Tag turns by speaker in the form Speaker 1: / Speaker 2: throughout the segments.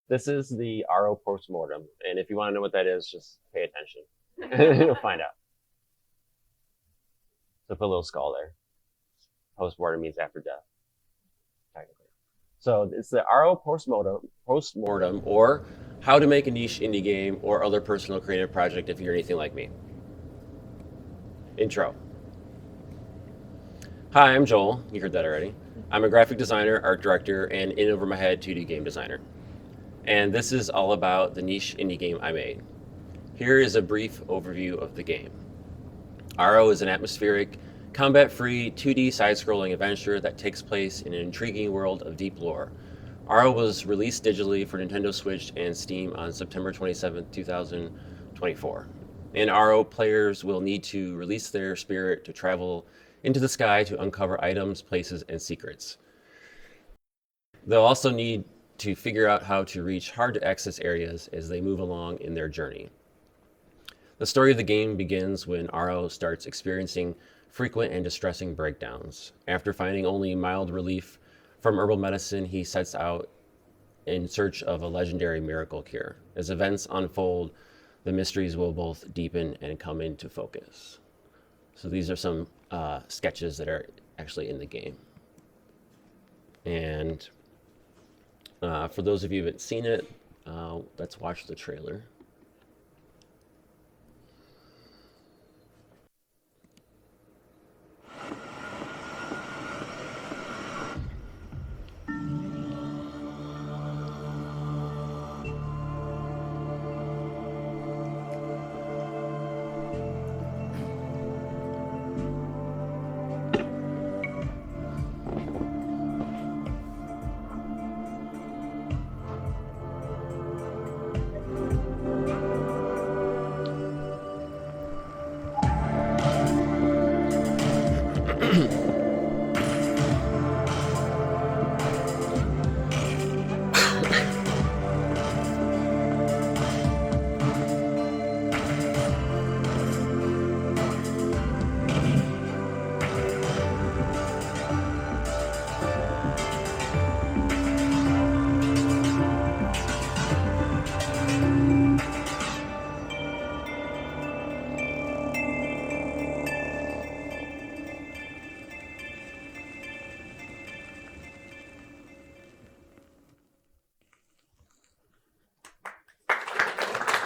Speaker 1: This is the Ahro PostMortem, and if you want to know what that is, just pay attention. You'll find out. So put a little skull there. Postmortem means after death, technically. So it's the Ahro PostMortem, or how to make a niche indie game or other personal creative project if you're anything like me. Intro. Hi, I'm Joel. You heard that already. I'm a graphic designer, art director, and in over my head 2D game designer. And this is all about the niche indie game I made. Here is a brief overview of the game. Ahro is an atmospheric, combat-free, 2D side-scrolling adventure that takes place in an intriguing world of deep lore. Ahro was released digitally for Nintendo Switch and Steam on September 27, 2024. In Ahro, players will need to release their spirit to travel into the sky to uncover items, places, and secrets. They'll also need to figure out how to reach hard-to-access areas as they move along in their journey. The story of the game begins when Ahro starts experiencing frequent and distressing breakdowns. After finding only mild relief from herbal medicine, he sets out in search of a legendary miracle cure. As events unfold, the mysteries will both deepen and come into focus. So these are some sketches that are actually in the game. And for those of you who haven't seen it, let's watch the trailer.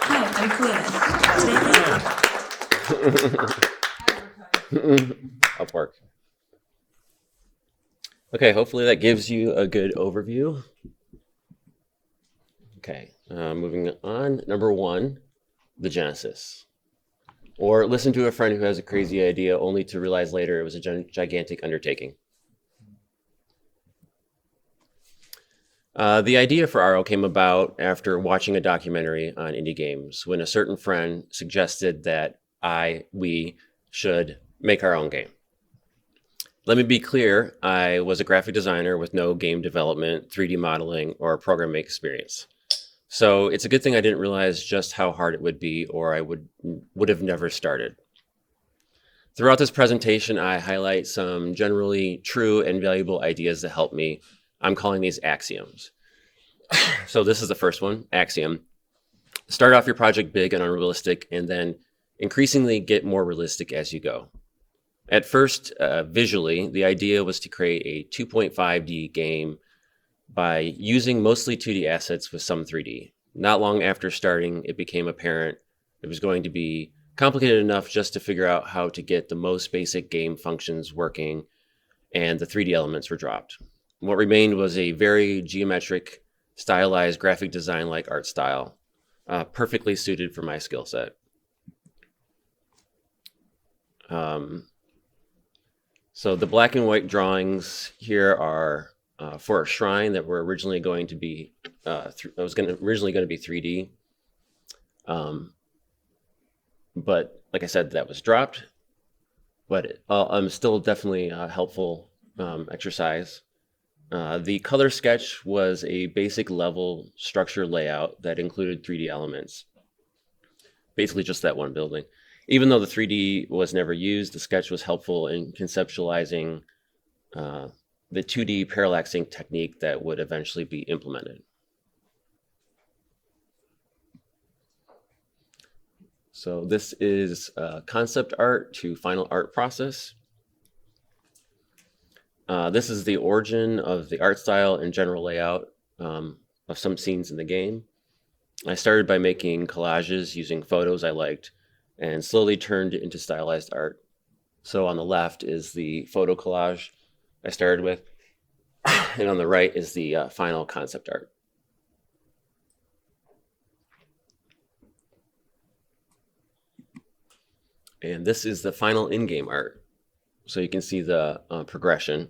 Speaker 2: Hi, I'm Clea.
Speaker 1: Upwork. Okay, hopefully that gives you a good overview. Okay, moving on. Number one, the genesis. Or listen to a friend who has a crazy idea only to realize later it was a gigantic undertaking. The idea for Ahro came about after watching a documentary on indie games when a certain friend suggested that we should make our own game. Let me be clear, I was a graphic designer with no game development, 3D modeling, or programming experience. So it's a good thing I didn't realize just how hard it would be, or I would have never started. Throughout this presentation, I highlight some generally true and valuable ideas that help me. I'm calling these axioms. So this is the first one, axiom. Start off your project big and unrealistic, and then increasingly get more realistic as you go. At first, visually, the idea was to create a 2.5D game by using mostly 2D assets with some 3D. Not long after starting, it became apparent it was going to be complicated enough just to figure out how to get the most basic game functions working, and the 3D elements were dropped. What remained was a very geometric, stylized graphic design-like art style, perfectly suited for my skill set. So the black and white drawings here are for a shrine that were originally going to be originally going to be 3D, but like I said, that was dropped. But still definitely a helpful exercise. The color sketch was a basic level structure layout that included 3D elements, basically just that one building. Even though the 3D was never used, the sketch was helpful in conceptualizing the 2D parallaxing technique that would eventually be implemented. So this is concept art to final art process. This is the origin of the art style and general layout of some scenes in the game. I started by making collages using photos I liked and slowly turned it into stylized art. So on the left is the photo collage I started with, and on the right is the final concept art. And this is the final in-game art. So you can see the progression.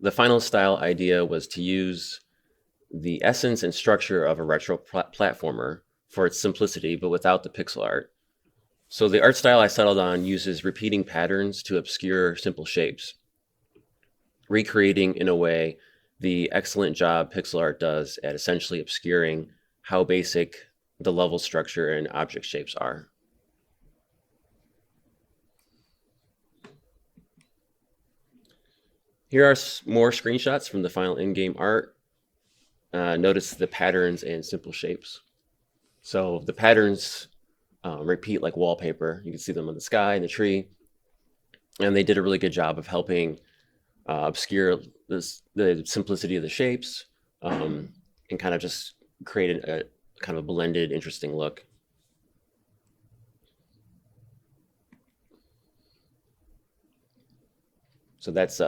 Speaker 1: The final style idea was to use the essence and structure of a retro platformer for its simplicity, but without the pixel art. So the art style I settled on uses repeating patterns to obscure simple shapes, recreating in a way the excellent job pixel art does at essentially obscuring how basic the level structure and object shapes are. Here are more screenshots from the final in-game art. Notice the patterns and simple shapes. So the patterns repeat like wallpaper. You can see them on the sky and the tree. And they did a really good job of helping obscure the simplicity of the shapes and kind of just create a kind of a blended, interesting look. So that's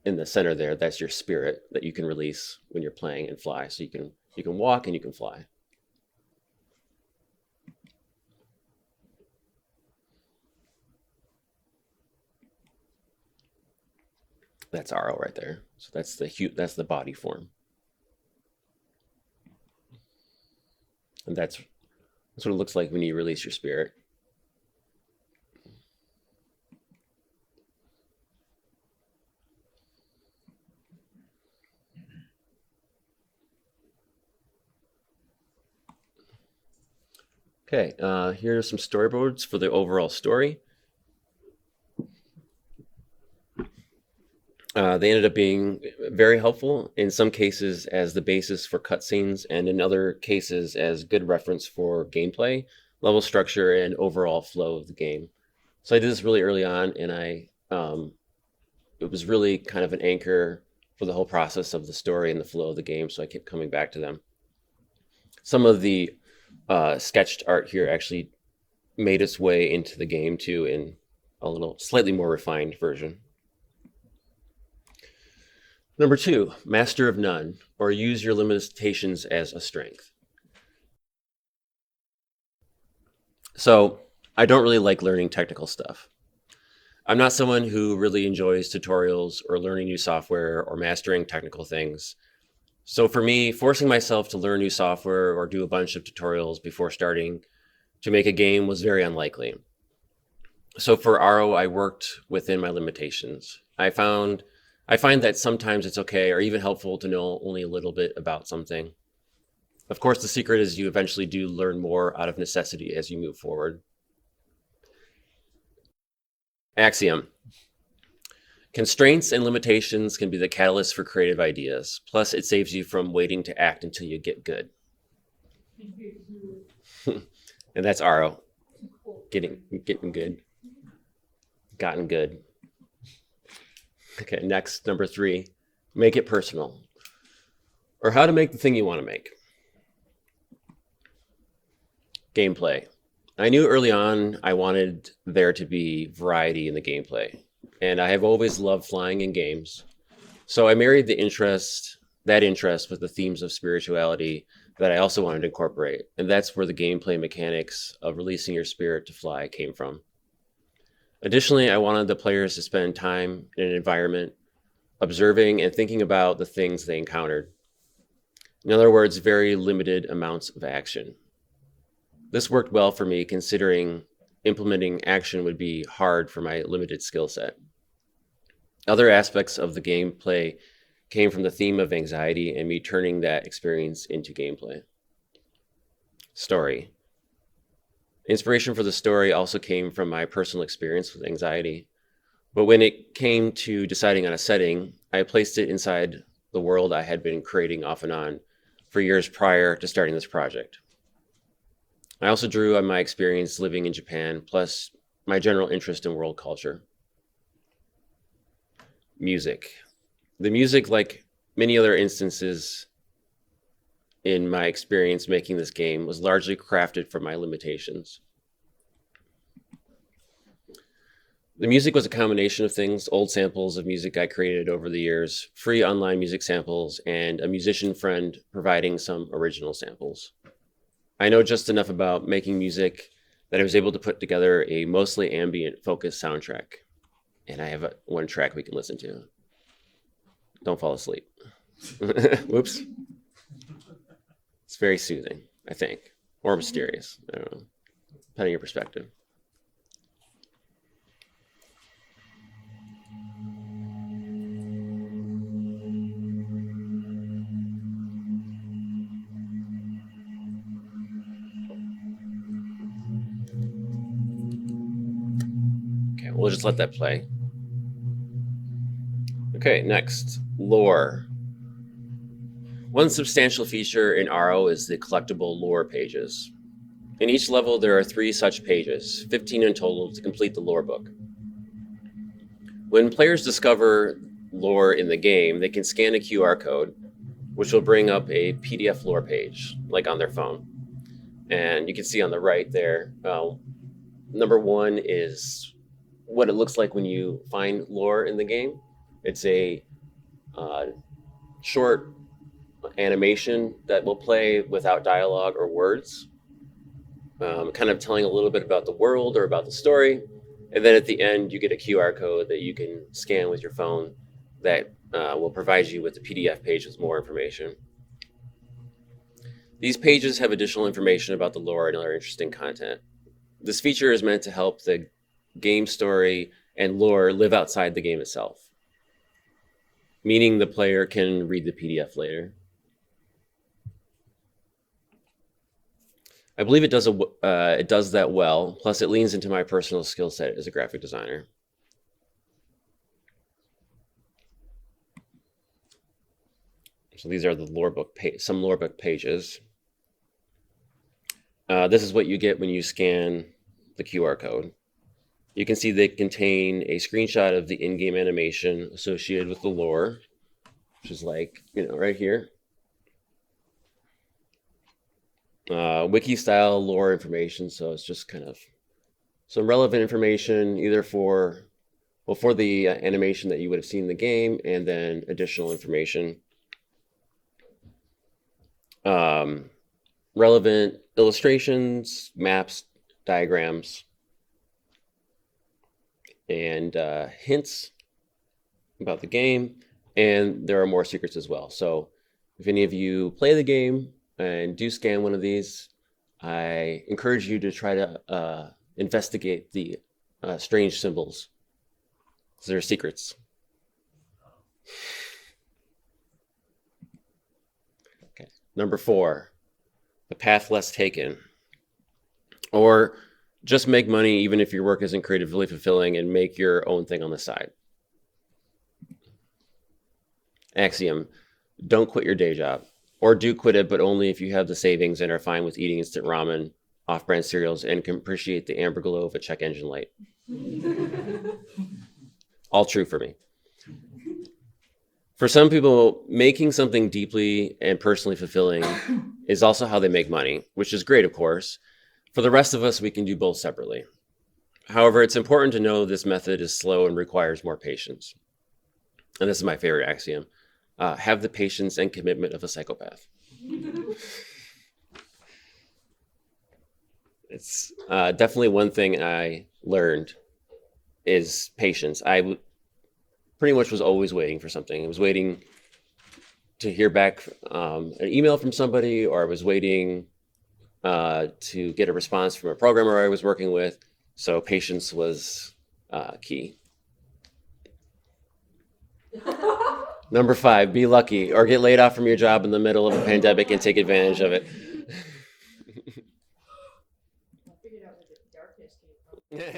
Speaker 1: in the center there. That's your spirit that you can release when you're playing and fly. So you can walk and you can fly. That's Ahro right there. So that's the body form. And that's what it looks like when you release your spirit. Okay, here are some storyboards for the overall story. They ended up being very helpful in some cases as the basis for cutscenes, and in other cases as good reference for gameplay, level structure, and overall flow of the game. So I did this really early on, and it was really kind of an anchor for the whole process of the story and the flow of the game. So I kept coming back to them. Some of the sketched art here actually made its way into the game too in a little slightly more refined version. Number 2, master of none, or use your limitations as a strength. So I don't really like learning technical stuff. I'm not someone who really enjoys tutorials or learning new software or mastering technical things. So for me, forcing myself to learn new software or do a bunch of tutorials before starting to make a game was very unlikely. So for Ahro, I worked within my limitations. I find that sometimes it's okay or even helpful to know only a little bit about something. Of course, the secret is you eventually do learn more out of necessity as you move forward. Axiom. Constraints and limitations can be the catalyst for creative ideas. Plus, it saves you from waiting to act until you get good. And that's Ahro. Getting good. Gotten good. Okay, next, number 3, make it personal. Or how to make the thing you want to make. Gameplay. I knew early on I wanted there to be variety in the gameplay, and I have always loved flying in games. So I married that interest with the themes of spirituality that I also wanted to incorporate, and that's where the gameplay mechanics of releasing your spirit to fly came from. Additionally, I wanted the players to spend time in an environment observing and thinking about the things they encountered. In other words, very limited amounts of action. This worked well for me considering implementing action would be hard for my limited skill set. Other aspects of the gameplay came from the theme of anxiety and me turning that experience into gameplay. Story. Inspiration for the story also came from my personal experience with anxiety. But when it came to deciding on a setting, I placed it inside the world I had been creating off and on for years prior to starting this project. I also drew on my experience living in Japan, plus my general interest in world culture. Music. The music, like many other instances in my experience making this game, was largely crafted for my limitations. The music was a combination of things: old samples of music I created over the years, free online music samples, and a musician friend providing some original samples. I know just enough about making music that I was able to put together a mostly ambient focused soundtrack. And I have one track we can listen to. Don't fall asleep. Whoops. It's very soothing, I think, or mysterious. I don't know, depending on your perspective. Okay, we'll just let that play. Okay, next, lore. One substantial feature in Ahro is the collectible lore pages. In each level, there are 3 such pages, 15 in total, to complete the lore book. When players discover lore in the game, they can scan a QR code, which will bring up a PDF lore page, like on their phone. And you can see on the right there, number 1 is what it looks like when you find lore in the game. It's a short animation that will play without dialogue or words, kind of telling a little bit about the world or about the story. And then at the end, you get a QR code that you can scan with your phone that will provide you with the PDF page with more information. These pages have additional information about the lore and other interesting content. This feature is meant to help the game story and lore live outside the game itself, meaning the player can read the PDF later. I believe it does that well. Plus, it leans into my personal skill set as a graphic designer. So these are the lore book some lore book pages. This is what you get when you scan the QR code. You can see they contain a screenshot of the in-game animation associated with the lore, which is like, right here. Wiki style lore information, so it's just kind of some relevant information either for the animation that you would have seen in the game, and then additional information, relevant illustrations, maps, diagrams, and hints about the game. And there are more secrets as well. So if any of you play the game and do scan one of these, I encourage you to try to investigate the strange symbols, because they're secrets. Okay. Number 4, the path less taken. Or just make money even if your work isn't creatively fulfilling, and make your own thing on the side. Axiom: don't quit your day job. Or do quit it, but only if you have the savings and are fine with eating instant ramen, off-brand cereals, and can appreciate the amber glow of a check engine light. All true for me. For some people, making something deeply and personally fulfilling is also how they make money, which is great, of course. For the rest of us, we can do both separately. However, it's important to know this method is slow and requires more patience. And this is my favorite axiom: have the patience and commitment of a psychopath. It's definitely one thing I learned is patience. I pretty much was always waiting for something. I was waiting to hear back an email from somebody, or I was waiting to get a response from a programmer I was working with. So patience was key. Number 5, be lucky or get laid off from your job in the middle of a pandemic and take advantage of it.
Speaker 2: I figured out where the darkness came from.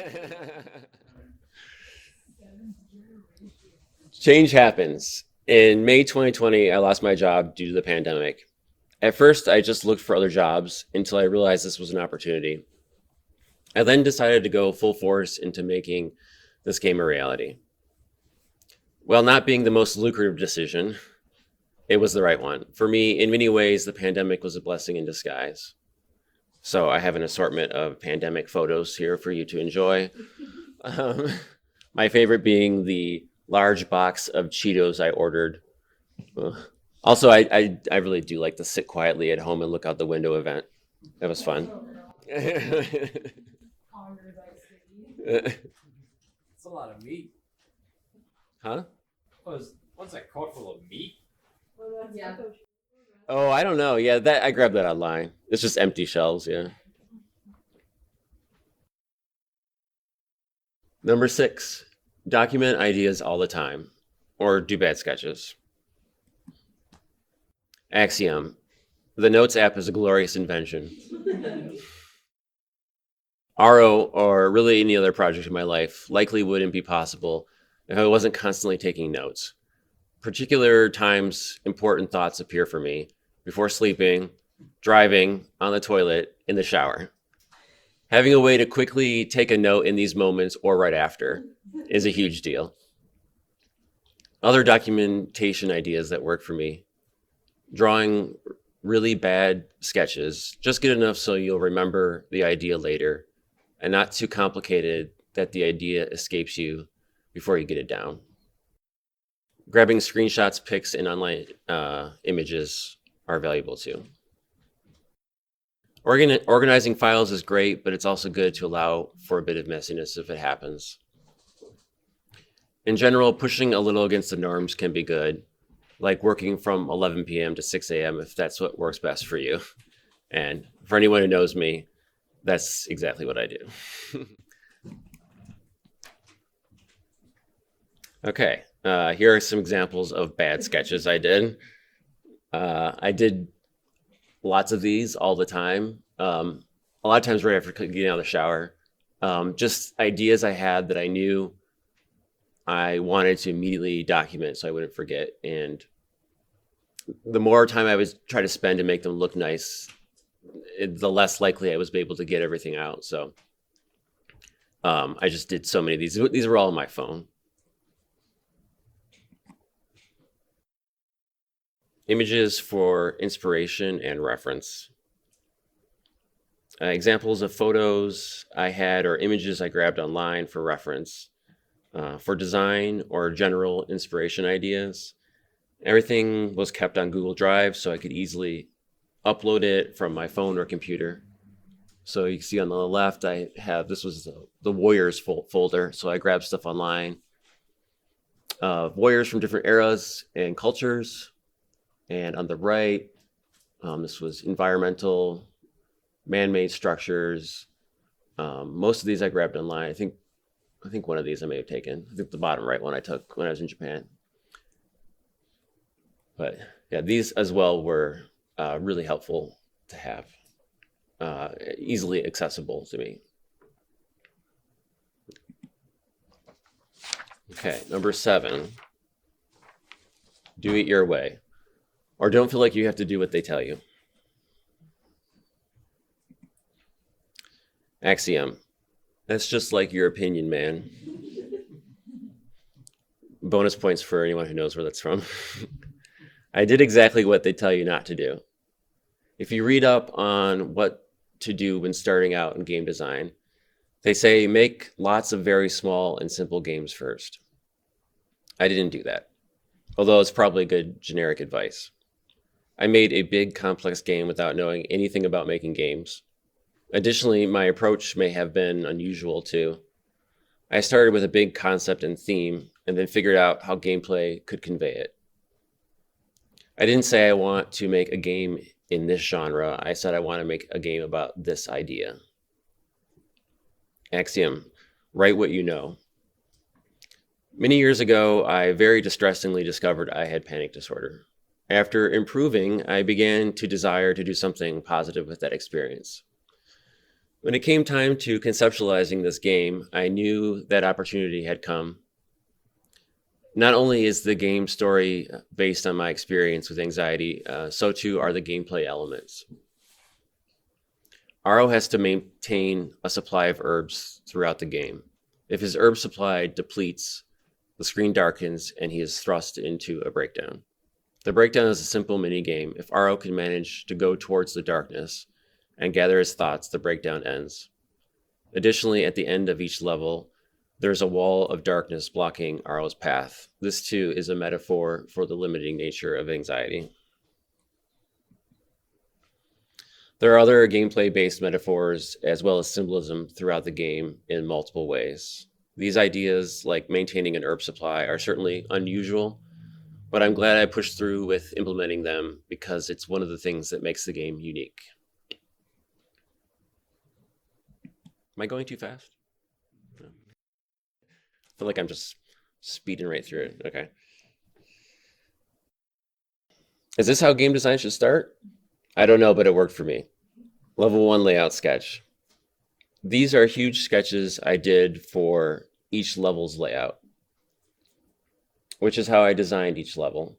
Speaker 1: Change happens. In May 2020, I lost my job due to the pandemic. At first, I just looked for other jobs until I realized this was an opportunity. I then decided to go full force into making this game a reality. While not being the most lucrative decision, it was the right one. For me, in many ways, the pandemic was a blessing in disguise. So I have an assortment of pandemic photos here for you to enjoy. Um, my favorite being the large box of Cheetos I ordered. Also, I really do like the sit quietly at home and look out the window event. That was fun.
Speaker 2: Oh, no. Conquer thy city.
Speaker 3: It's a lot of meat.
Speaker 1: Huh?
Speaker 3: What's that called full of meat?
Speaker 2: Well, that's
Speaker 4: Yeah.
Speaker 2: Coach.
Speaker 1: Oh, I don't know. Yeah, that I grabbed that online. It's just empty shells. Yeah. Number 6, document ideas all the time, or do bad sketches. Axiom: the Notes app is a glorious invention. Ahro, or really any other project in my life, likely wouldn't be possible if I wasn't constantly taking notes. Particular times, important thoughts appear for me before sleeping, driving, on the toilet, in the shower. Having a way to quickly take a note in these moments or right after is a huge deal. Other documentation ideas that work for me: drawing really bad sketches, just good enough so you'll remember the idea later, and not too complicated that the idea escapes you before you get it down. Grabbing screenshots, pics, and online images are valuable too. Organizing files is great, but it's also good to allow for a bit of messiness if it happens. In general, pushing a little against the norms can be good, like working from 11 p.m. to 6 a.m. if that's what works best for you. And for anyone who knows me, that's exactly what I do. Okay, here are some examples of bad sketches I did. I did lots of these all the time. A lot of times right after getting out of the shower. Just ideas I had that I knew I wanted to immediately document so I wouldn't forget. And the more time I was try to spend to make them look nice, the less likely I was able to get everything out. So I just did so many of these. These were all on my phone. Images for inspiration and reference. Examples of photos I had or images I grabbed online for reference. For design or general inspiration ideas. Everything was kept on Google Drive so I could easily upload it from my phone or computer. So you can see on the left, I have, this was the Warriors folder. So I grabbed stuff online. Warriors from different eras and cultures. And on the right, this was environmental, man-made structures. Most of these I grabbed online. I think one of these I may have taken. I think the bottom right one I took when I was in Japan. But yeah, these as well were really helpful to have, easily accessible to me. Okay, number 7, do it your way, or don't feel like you have to do what they tell you. Axiom: that's just like your opinion, man. Bonus points for anyone who knows where that's from. I did exactly what they tell you not to do. If you read up on what to do when starting out in game design, they say make lots of very small and simple games first. I didn't do that, although it's probably good generic advice. I made a big, complex game without knowing anything about making games. Additionally, my approach may have been unusual too. I started with a big concept and theme, and then figured out how gameplay could convey it. I didn't say I want to make a game in this genre. I said I want to make a game about this idea. Axiom: write what you know. Many years ago, I very distressingly discovered I had panic disorder. After improving, I began to desire to do something positive with that experience. When it came time to conceptualizing this game, I knew that opportunity had come. Not only is the game story based on my experience with anxiety, so too are the gameplay elements. Ahro has to maintain a supply of herbs throughout the game. If his herb supply depletes, the screen darkens and he is thrust into a breakdown. The breakdown is a simple mini game. If Ahro can manage to go towards the darkness and gather his thoughts, the breakdown ends. Additionally, at the end of each level, there's a wall of darkness blocking Ahro's path. This too is a metaphor for the limiting nature of anxiety. There are other gameplay-based metaphors as well as symbolism throughout the game in multiple ways. These ideas, like maintaining an herb supply, are certainly unusual, but I'm glad I pushed through with implementing them because it's one of the things that makes the game unique. Am I going too fast? No. I feel like I'm just speeding right through it. Okay. Is this how game design should start? I don't know, but it worked for me. Level 1 layout sketch. These are huge sketches I did for each level's layout, which is how I designed each level.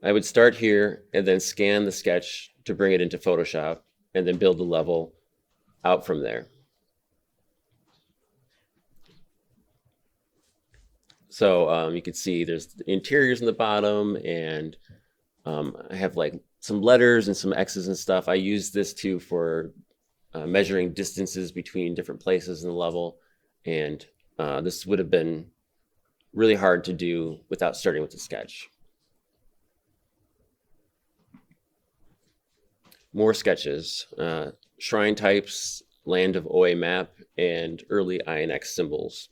Speaker 1: I would start here and then scan the sketch to bring it into Photoshop and then build the level out from there. So you can see there's the interiors in the bottom, and I have like some letters and some X's and stuff. I use this too for measuring distances between different places in the level, and this would have been really hard to do without starting with the sketch. More sketches, shrine types, land of Oe map, and early INX symbols.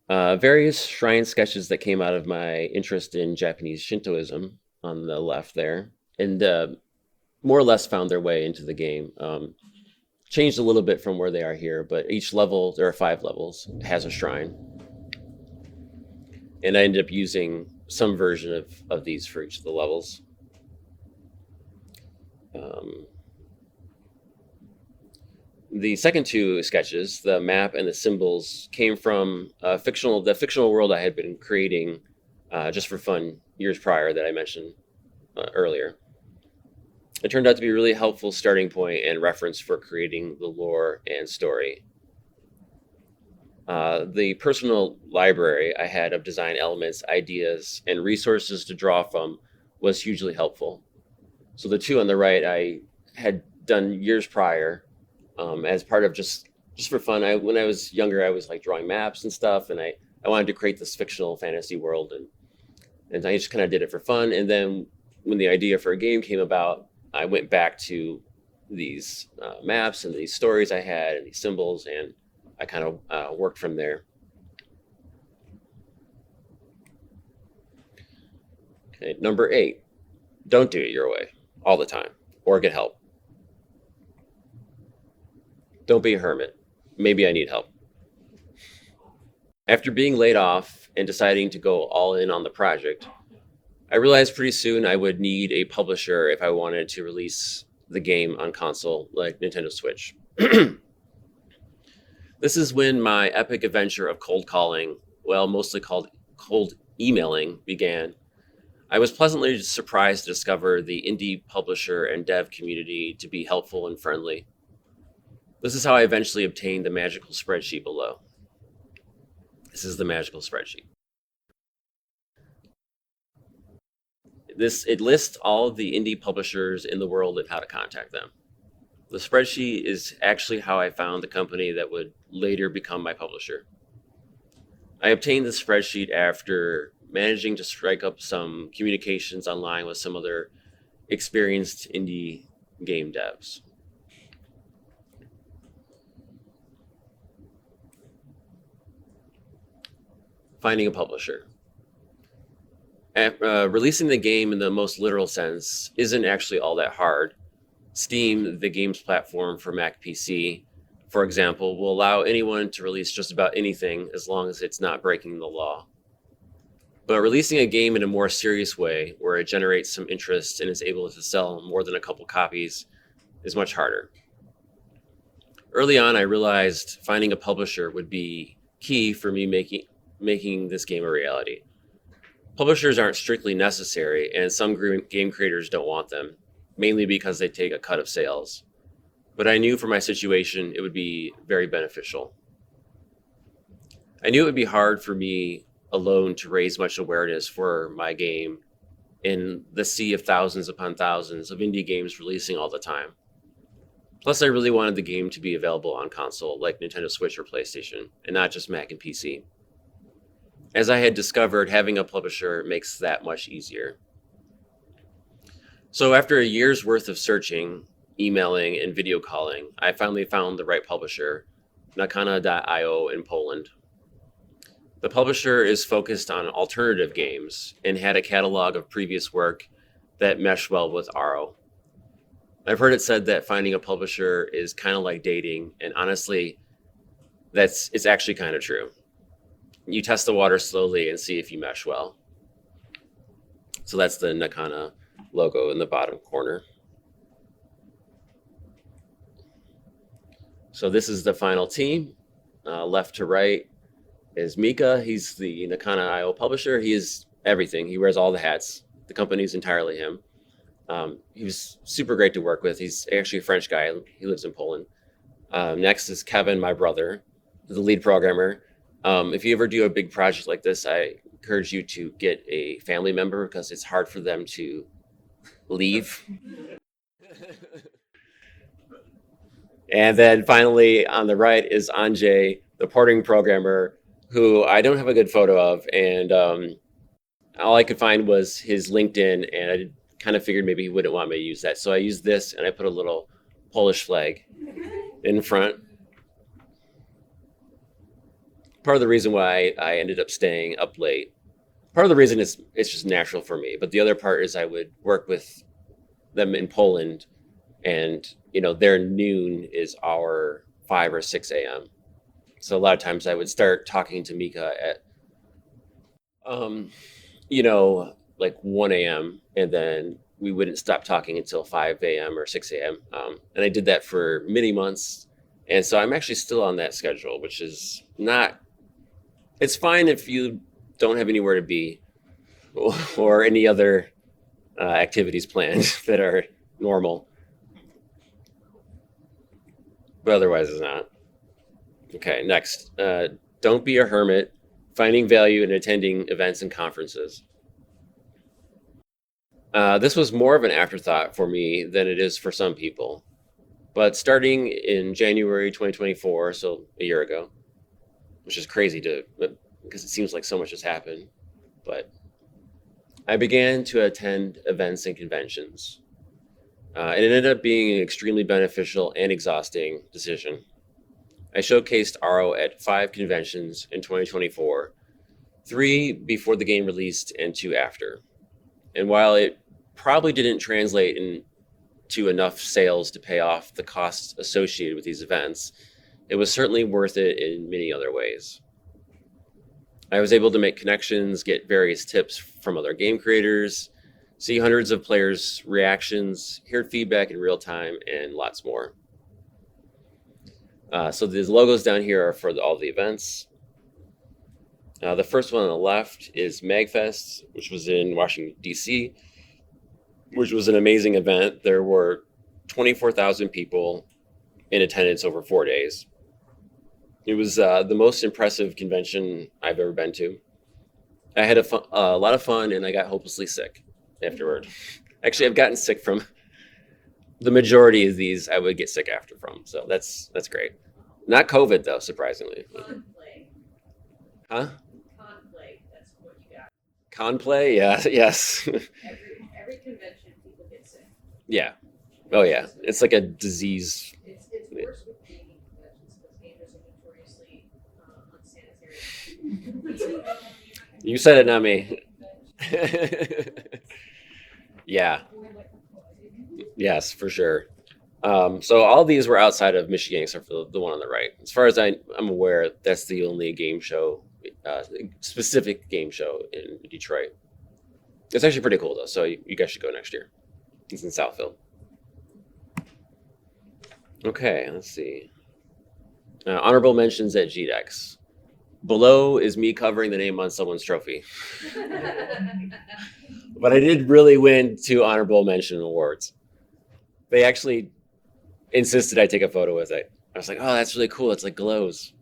Speaker 1: Various shrine sketches that came out of my interest in Japanese Shintoism on the left there, and more or less found their way into the game. Changed a little bit from where they are here, but each level, there are 5 levels, has a shrine. And I ended up using some version of these for each of the levels. The second 2 sketches, the map and the symbols, came from the fictional world I had been creating just for fun years prior that I mentioned earlier. It turned out to be a really helpful starting point and reference for creating the lore and story. The personal library I had of design elements, ideas, and resources to draw from was hugely helpful. So the 2 on the right I had done years prior as part of just for fun. When I was younger, I was like drawing maps and stuff, and I wanted to create this fictional fantasy world, and I just kind of did it for fun. And then when the idea for a game came about, I went back to these maps and these stories I had and these symbols, and I kind of worked from there. Okay, number 8, don't do it your way all the time, or get help. Don't be a hermit. Maybe I need help. After being laid off and deciding to go all in on the project, I realized pretty soon I would need a publisher if I wanted to release the game on console like Nintendo Switch. This is when my epic adventure of cold calling, well, mostly called cold emailing, began. I was pleasantly surprised to discover the indie publisher and dev community to be helpful and friendly. This is how I eventually obtained the magical spreadsheet below. This is the magical spreadsheet. It lists all of the indie publishers in the world and how to contact them. The spreadsheet is actually how I found the company that would later become my publisher. I obtained the spreadsheet after managing to strike up some communications online with some other experienced indie game devs. Finding a publisher. Releasing the game in the most literal sense isn't actually all that hard. Steam, the games platform for Mac PC, for example, will allow anyone to release just about anything as long as it's not breaking the law. But releasing a game in a more serious way, where it generates some interest and is able to sell more than a couple copies, is much harder. Early on, I realized finding a publisher would be key for me making this game a reality. Publishers aren't strictly necessary, and some game creators don't want them, mainly because they take a cut of sales. But I knew for my situation it would be very beneficial. I knew it would be hard for me alone to raise much awareness for my game in the sea of thousands upon thousands of indie games releasing all the time. Plus, I really wanted the game to be available on console like Nintendo Switch or PlayStation, and not just Mac and PC. As I had discovered, having a publisher makes that much easier. So after a year's worth of searching, emailing, and video calling, I finally found the right publisher, Nakana.io in Poland. The publisher is focused on alternative games and had a catalog of previous work that meshed well with Ahro. I've heard it said that finding a publisher is kind of like dating, and honestly, it's actually kind of true. You test the water slowly and see if you mesh well. So that's the Nakana logo in the bottom corner. So this is the final team. Left to right is Mika. He's the Nakana.io publisher. He is everything. He wears all the hats. The company's entirely him. He was super great to work with. He's actually a French guy. He lives in Poland. Next is Kevin, my brother, the lead programmer. If you ever do a big project like this, I encourage you to get a family member because it's hard for them to leave. And then finally on the right is Anjay, the porting programmer, who I don't have a good photo of. And all I could find was his LinkedIn, and I kind of figured maybe he wouldn't want me to use that. So I used this, and I put a little Polish flag in front. Part of the reason why I ended up staying up late, part of the reason is it's just natural for me. But the other part is I would work with them in Poland, and their noon is our 5 or 6 a.m. So a lot of times I would start talking to Mika at like 1 a.m. and then we wouldn't stop talking until 5 a.m. or 6 a.m. And I did that for many months. And so I'm actually still on that schedule, which is not, it's fine if you don't have anywhere to be or any other activities planned that are normal. But otherwise it's not. Okay, next. Don't be a hermit. Finding value in attending events and conferences. This was more of an afterthought for me than it is for some people. But starting in January 2024, so a year ago, which is crazy because it seems like so much has happened, but I began to attend events and conventions. And it ended up being an extremely beneficial and exhausting decision. I showcased Ahro at 5 conventions in 2024, 3 before the game released and 2 after. And while it probably didn't translate into enough sales to pay off the costs associated with these events, it was certainly worth it in many other ways. I was able to make connections, get various tips from other game creators, see hundreds of players' reactions, hear feedback in real time, and lots more. So these logos down here are for all the events. The first one on the left is MagFest, which was in Washington, D.C., which was an amazing event. There were 24,000 people in attendance over 4 days. It was the most impressive convention I've ever been to. I had a lot of fun, and I got hopelessly sick afterward. Actually, I've gotten sick from the majority of these. I would get sick after from, so that's great. Not COVID though, surprisingly.
Speaker 2: Conflict.
Speaker 1: Huh?
Speaker 2: Conflict. That's what you got.
Speaker 1: Conplay? Yeah. Yes.
Speaker 2: Every convention, people get sick.
Speaker 1: Yeah. Oh yeah. It's like a disease.
Speaker 2: It's worse with gaming conventions because gamers are notoriously unsanitary.
Speaker 1: You said it, not me. Yeah. Yes, for sure. So all these were outside of Michigan, except for the one on the right. As far as I'm aware, that's the only game show, specific game show in Detroit. It's actually pretty cool though, so you guys should go next year. It's in Southfield. Okay, let's see. Honorable mentions at GDEX. Below is me covering the name on someone's trophy. But I did really win 2 honorable mention awards. They actually insisted I take a photo with it. I was like, oh, that's really cool. It's like glows.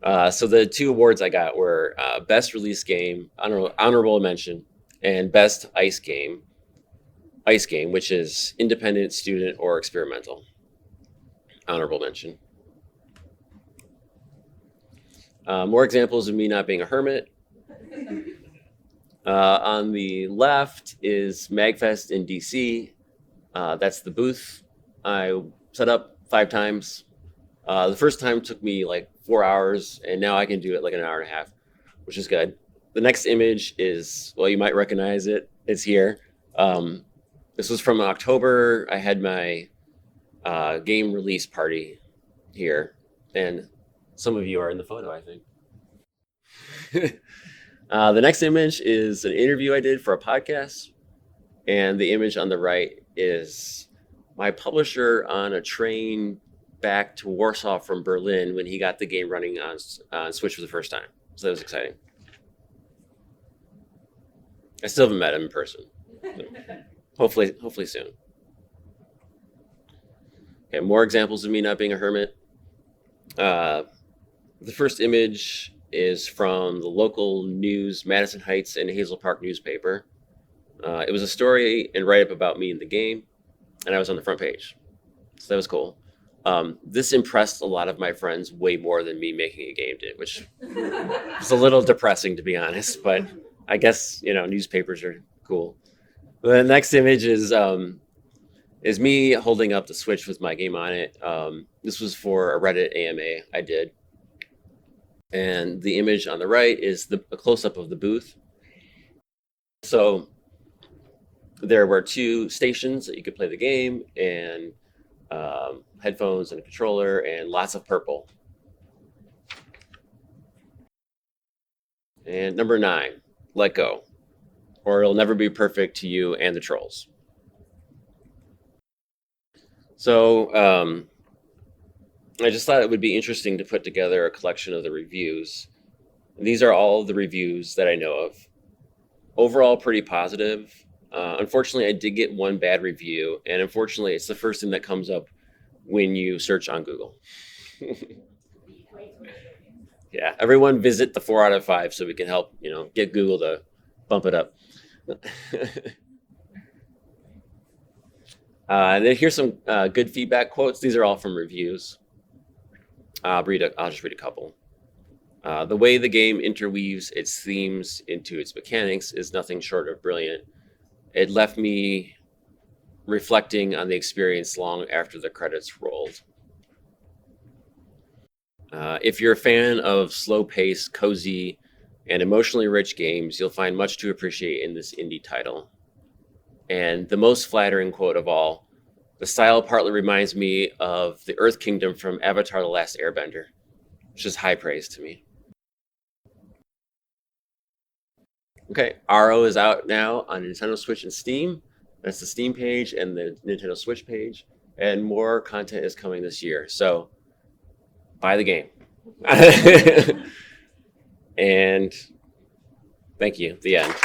Speaker 1: So the 2 awards I got were Best Release Game, honorable mention, and Best Ice Game, which is independent, student, or experimental. Honorable mention. More examples of me not being a hermit. On the left is MagFest in DC. That's the booth I set up 5 times. The first time took me like 4 hours, and now I can do it like an hour and a half, which is good. The next image is, well, you might recognize it. It's here. This was from October. I had my game release party here, and some of you are in the photo, I think. The next image is an interview I did for a podcast, and the image on the right is my publisher on a train back to Warsaw from Berlin when he got the game running on Switch for the first time. So that was exciting. I still haven't met him in person. So hopefully soon. Okay, more examples of me not being a hermit. The first image is from the local news, Madison Heights and Hazel Park newspaper. It was a story and write-up about me in the game, and I was on the front page. So that was cool. This impressed a lot of my friends way more than me making a game did, which is a little depressing, to be honest, but I guess, newspapers are cool. The next image is me holding up the Switch with my game on it. This was for a Reddit AMA I did. And the image on the right is a close-up of the booth. So there were 2 stations that you could play the game, and headphones and a controller, and lots of purple. And number 9, let go, or it'll never be perfect to you and the trolls. So I just thought it would be interesting to put together a collection of the reviews. These are all the reviews that I know of. Overall, pretty positive. Unfortunately, I did get 1 bad review, and unfortunately, it's the first thing that comes up when you search on Google. Yeah, everyone visit the 4 out of 5 so we can help, get Google to bump it up. And then here's some good feedback quotes. These are all from reviews. I'll just read a couple. The way the game interweaves its themes into its mechanics is nothing short of brilliant. It left me reflecting on the experience long after the credits rolled. If you're a fan of slow-paced, cozy, and emotionally rich games, you'll find much to appreciate in this indie title. And the most flattering quote of all, the style partly reminds me of the Earth Kingdom from Avatar: The Last Airbender, which is high praise to me. Okay, Ahro is out now on Nintendo Switch and Steam. That's the Steam page and the Nintendo Switch page. And more content is coming this year. So buy the game. And thank you. The end.